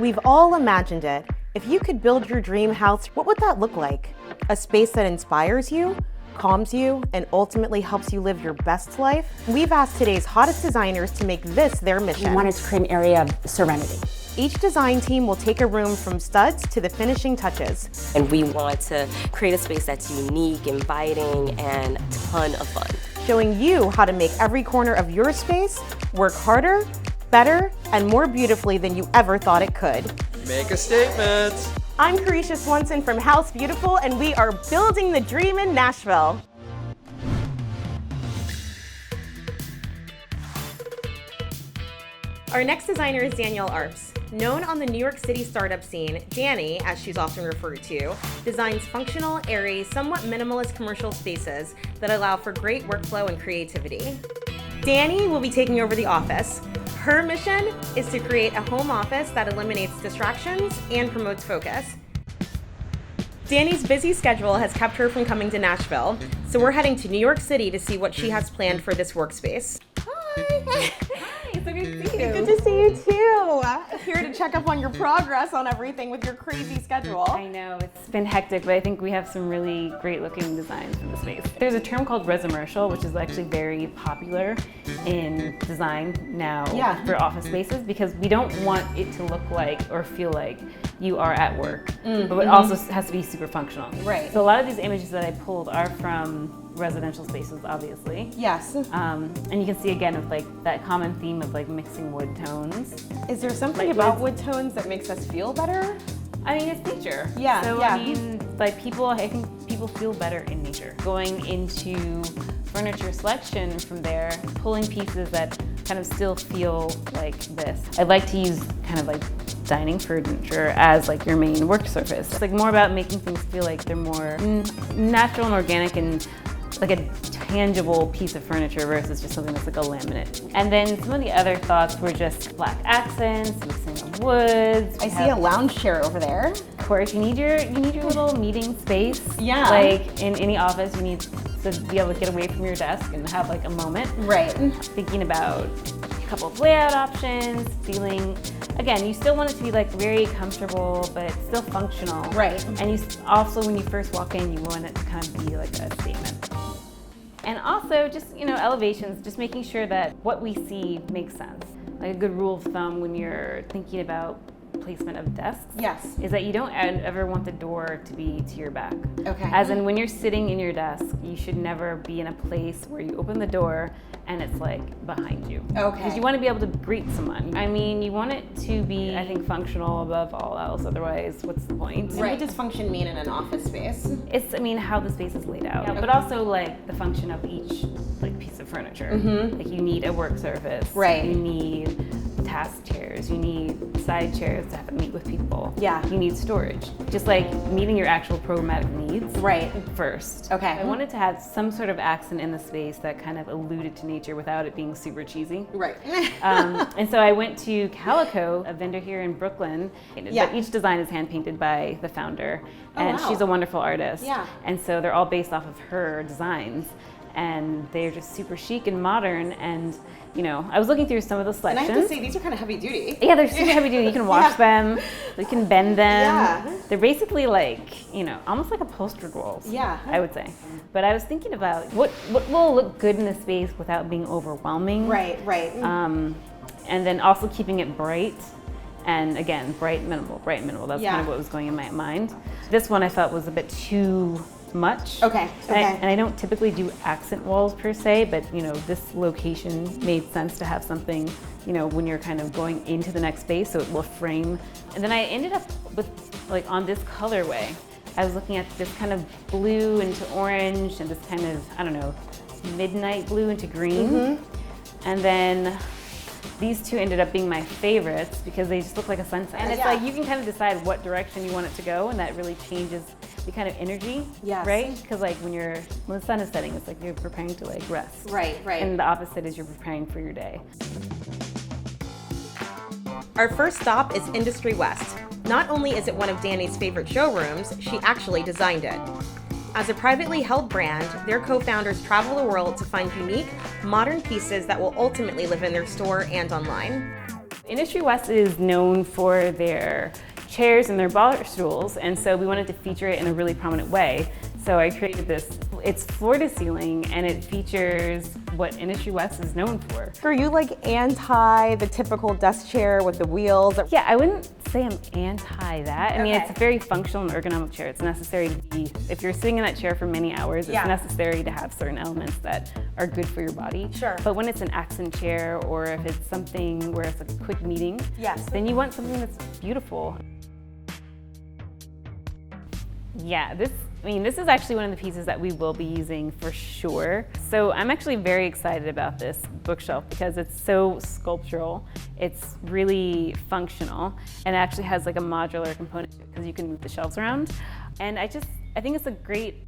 We've all imagined it. If you could build your dream house, what would that look like? A space that inspires you, calms you, and ultimately helps you live your best life? We've asked today's hottest designers to make this their mission. We wanted to create an area of serenity. Each design team will take a room from studs to the finishing touches. And we want to create a space that's unique, inviting, and a ton of fun. Showing you how to make every corner of your space work harder, better, and more beautifully than you ever thought it could. Make a statement. I'm Carisha Swanson from House Beautiful, and we are building the dream in Nashville. Our next designer is Dani Arps. Known on the New York City startup scene, Dani, as she's often referred to, designs functional, airy, somewhat minimalist commercial spaces that allow for great workflow and creativity. Dani will be taking over the office. Her mission is to create a home office that eliminates distractions and promotes focus. Dani's busy schedule has kept her from coming to Nashville, so we're heading to New York City to see what she has planned for this workspace. Hi! So good to see you. Good to see you too. Here to check up on your progress on everything with your crazy schedule. I know, it's been hectic, but I think we have some really great looking designs for the space. There's a term called residential, which is actually very popular in design now for office spaces, because we don't want it to look like or feel like you are at work, but it also has to be super functional. Right. So a lot of these images that I pulled are from residential spaces, obviously. Yes. And you can see again with like that common theme of like mixing wood tones. Is there something about wood tones that makes us feel better? I mean, it's nature. Yeah, So yeah. I mean, like I think people feel better in nature. Going into furniture selection from there, pulling pieces that kind of still feel like this. I'd like to use kind of like dining furniture as like your main work surface. It's like more about making things feel like they're more natural and organic and like a tangible piece of furniture versus just something that's like a laminate. And then some of the other thoughts were just black accents, mixing of woods. I see a lounge chair over there. Of course, you need your little meeting space. Yeah. Like in any office, you need to be able to get away from your desk and have like a moment. Right. Thinking about a couple of layout options, feeling, again, you still want it to be like very comfortable, but it's still functional. Right. And you also, when you first walk in, you want it to kind of be like a statement. And also just, elevations, just making sure that what we see makes sense. Like a good rule of thumb when you're thinking about placement of desks is that you don't ever want the door to be to your back. Okay. As in when you're sitting in your desk, you should never be in a place where you open the door and it's like behind you. Okay. Because you want to be able to greet someone. I mean, you want it to be, I think, functional above all else. Otherwise, what's the point? Right. What does function mean in an office space? It's, how the space is laid out, but also like the function of each like piece of furniture. Like you need a work surface. Right. You need task chairs. You need side chairs to meet with people. Yeah. You need storage. Just like meeting your actual programmatic needs. Right. First. Okay. I wanted to have some sort of accent in the space that kind of alluded to nature without it being super cheesy. Right. And so I went to Calico, a vendor here in Brooklyn. But each design is hand painted by the founder, and she's a wonderful artist. Yeah. And so they're all based off of her designs, and they're just super chic and modern. And I was looking through some of the And selections. I have to say, these are kind of heavy duty. Yeah, they're super heavy duty. You can wash them, you can bend them. Yeah. They're basically like, almost like upholstered walls. Yeah. I would say. But I was thinking about what will look good in a space without being overwhelming. Right. And then also keeping it bright. And again, bright, minimal. That's kind of what was going in my mind. This one I felt was a bit too much. Okay. And I don't typically do accent walls per se, but this location made sense to have something, when you're kind of going into the next space, so it will frame. And then I ended up with like on this colorway. I was looking at this kind of blue into orange and this kind of, midnight blue into green. And then these two ended up being my favorites because they just look like a sunset. And it's like you can kind of decide what direction you want it to go, and that really changes the kind of energy, right? Because like when the sun is setting, it's like you're preparing to like rest. Right. And the opposite is you're preparing for your day. Our first stop is Industry West. Not only is it one of Dani's favorite showrooms, she actually designed it. As a privately held brand, their co-founders travel the world to find unique, modern pieces that will ultimately live in their store and online. Industry West is known for their chairs and their bar stools, and so we wanted to feature it in a really prominent way. So I created this. It's floor to ceiling, and it features what Industry West is known for. Are you like anti the typical desk chair with the wheels? Yeah, I wouldn't say I'm anti that. I mean, it's a very functional and ergonomic chair. It's necessary to be, if you're sitting in that chair for many hours, it's necessary to have certain elements that are good for your body. Sure. But when it's an accent chair, or if it's something where it's like a quick meeting, then you want something that's beautiful. Yeah, this is actually one of the pieces that we will be using for sure. So I'm actually very excited about this bookshelf because it's so sculptural. It's really functional, and it actually has like a modular component because you can move the shelves around. And I think it's a great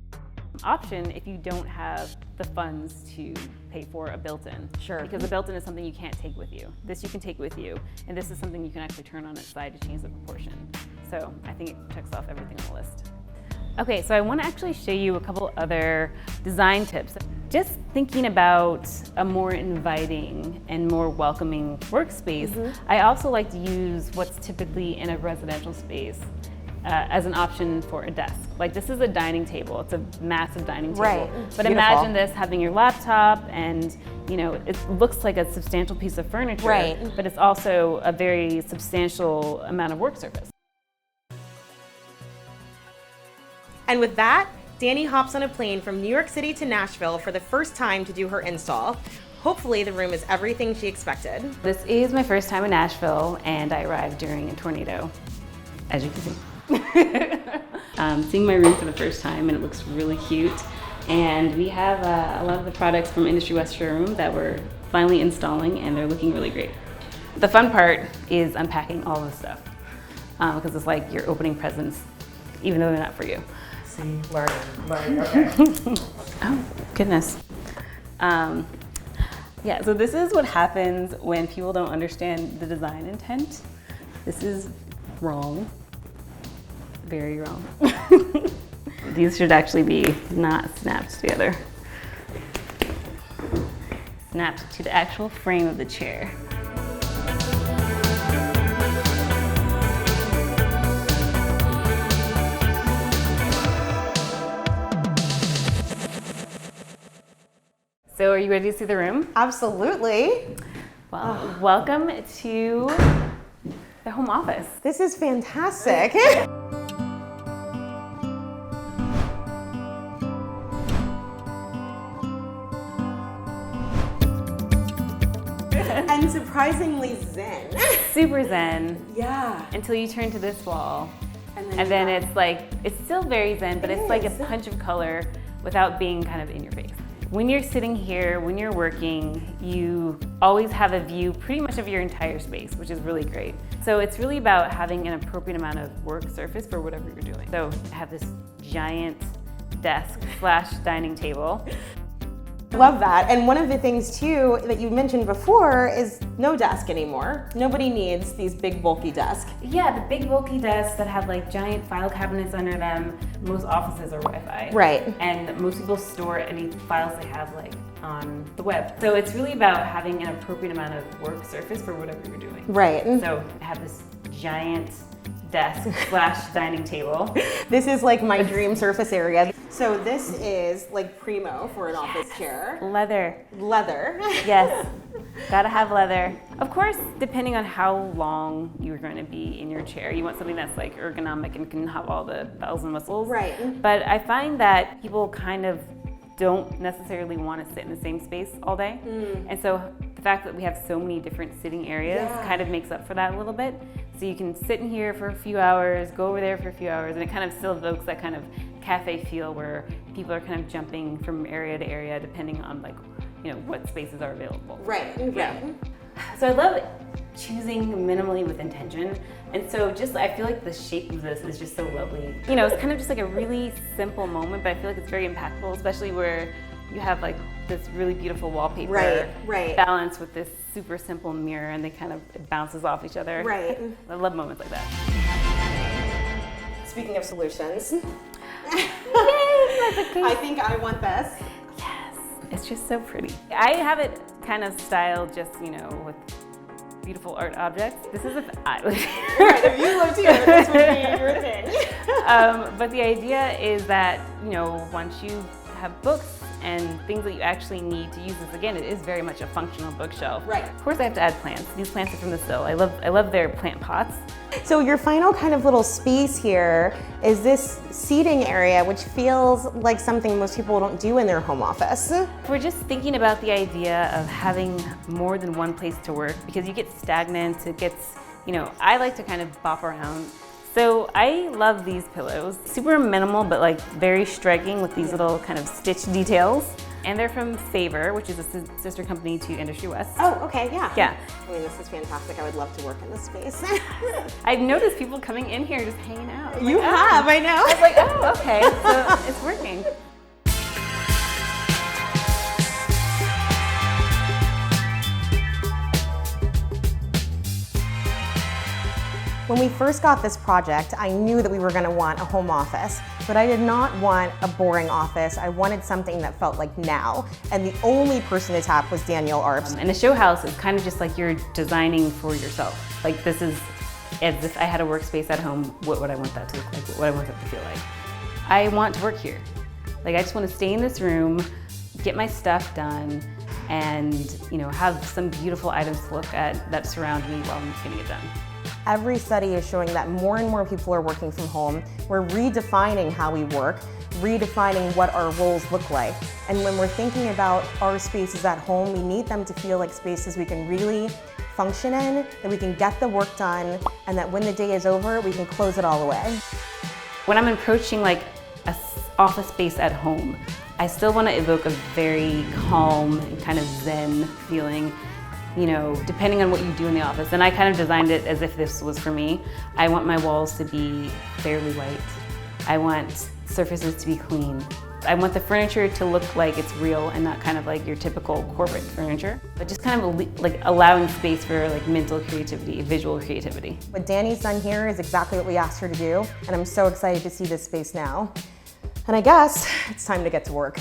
option if you don't have the funds to pay for a built-in. Sure. Because a built-in is something you can't take with you. This you can take with you, and this is something you can actually turn on its side to change the proportion. So I think it checks off everything on the list. Okay, so I want to actually show you a couple other design tips. Just thinking about a more inviting and more welcoming workspace, I also like to use what's typically in a residential space as an option for a desk. Like, this is a dining table. It's a massive dining table. Right. But imagine this having your laptop, and you know, it looks like a substantial piece of furniture, but it's also a very substantial amount of work surface. And with that, Dani hops on a plane from New York City to Nashville for the first time to do her install. Hopefully the room is everything she expected. This is my first time in Nashville, and I arrived during a tornado, as you can see. Seeing my room for the first time, and it looks really cute. And we have a lot of the products from Industry West showroom that we're finally installing, and they're looking really great. The fun part is unpacking all this stuff, because it's like you're opening presents, even though they're not for you. Learning, okay. Oh, goodness. Yeah, so this is what happens when people don't understand the design intent. This is wrong, very wrong. These should actually be not snapped together. Snapped to the actual frame of the chair. So are you ready to see the room? Absolutely. Well, welcome to the home office. This is fantastic. And surprisingly zen. Super zen. Yeah. Until you turn to this wall. And then it's like, it's still very zen, but it's like a punch of color without being kind of in your face. When you're sitting here, when you're working, you always have a view pretty much of your entire space, which is really great. So it's really about having an appropriate amount of work surface for whatever you're doing. So I have this giant desk / dining table. Love that. And one of the things too that you mentioned before is no desk anymore. Nobody needs these big bulky desks. Yeah, the big bulky desks that have like giant file cabinets under them. Most offices are Wi-Fi. Right. And most people store any files they have like on the web. So it's really about having an appropriate amount of work surface for whatever you're doing. Right. So I have this giant desk / dining table. This is like my dream surface area. So this is like primo for an office chair. Leather. Leather. Yes, gotta have leather. Of course, depending on how long you're going to be in your chair, you want something that's like ergonomic and can have all the bells and whistles. Right. But I find that people kind of don't necessarily want to sit in the same space all day. And so the fact that we have so many different sitting areas kind of makes up for that a little bit. So you can sit in here for a few hours, go over there for a few hours, and it kind of still evokes that kind of cafe feel where people are kind of jumping from area to area depending on like, you know, what spaces are available. Right. Yeah. So I love choosing minimally with intention. And so just, I feel like the shape of this is just so lovely. You know, it's kind of just like a really simple moment, but I feel like it's very impactful, especially where you have like this really beautiful wallpaper balanced with this super simple mirror, and they kind of, it bounces off each other. Right. I love moments like that. Speaking of solutions. Yay, I think I want this. Yes, it's just so pretty. I have it kind of styled just, you know, with beautiful art objects. This is Right, if you lived here, this would be your thing. but the idea is that, you know, once you have books and things that you actually need to use this, again, it is very much a functional bookshelf. Right. Of course I have to add plants. These plants are from the Sill. I love their plant pots. So your final kind of little space here is this seating area, which feels like something most people don't do in their home office. We're just thinking about the idea of having more than one place to work because you get stagnant, it gets, you know, I like to kind of bop around. So I love these pillows. Super minimal, but like very striking with these little kind of stitch details. And they're from Favor, which is a sister company to Industry West. Oh, okay, yeah. Yeah. I mean, this is fantastic. I would love to work in this space. I've noticed people coming in here just hanging out. I'm You like, have, oh. I know. I was like, oh, okay, so it's working. When we first got this project, I knew that we were going to want a home office, but I did not want a boring office. I wanted something that felt like now. And the only person to tap was Dani Arps. And a show house is kind of just like you're designing for yourself. Like this is as if I had a workspace at home, what would I want that to look like? What would I want that to feel like? I want to work here. Like I just want to stay in this room, get my stuff done, and you know, have some beautiful items to look at that surround me while I'm getting it done. Every study is showing that more and more people are working from home. We're redefining how we work, redefining what our roles look like. And when we're thinking about our spaces at home, we need them to feel like spaces we can really function in, that we can get the work done, and that when the day is over, we can close it all away. When I'm approaching like an office space at home, I still want to evoke a very calm and kind of zen feeling. You know, depending on what you do in the office. And I kind of designed it as if this was for me. I want my walls to be fairly white. I want surfaces to be clean. I want the furniture to look like it's real and not kind of like your typical corporate furniture, but just kind of like allowing space for like mental creativity, visual creativity. What Dani's done here is exactly what we asked her to do, and I'm so excited to see this space now. And I guess it's time to get to work.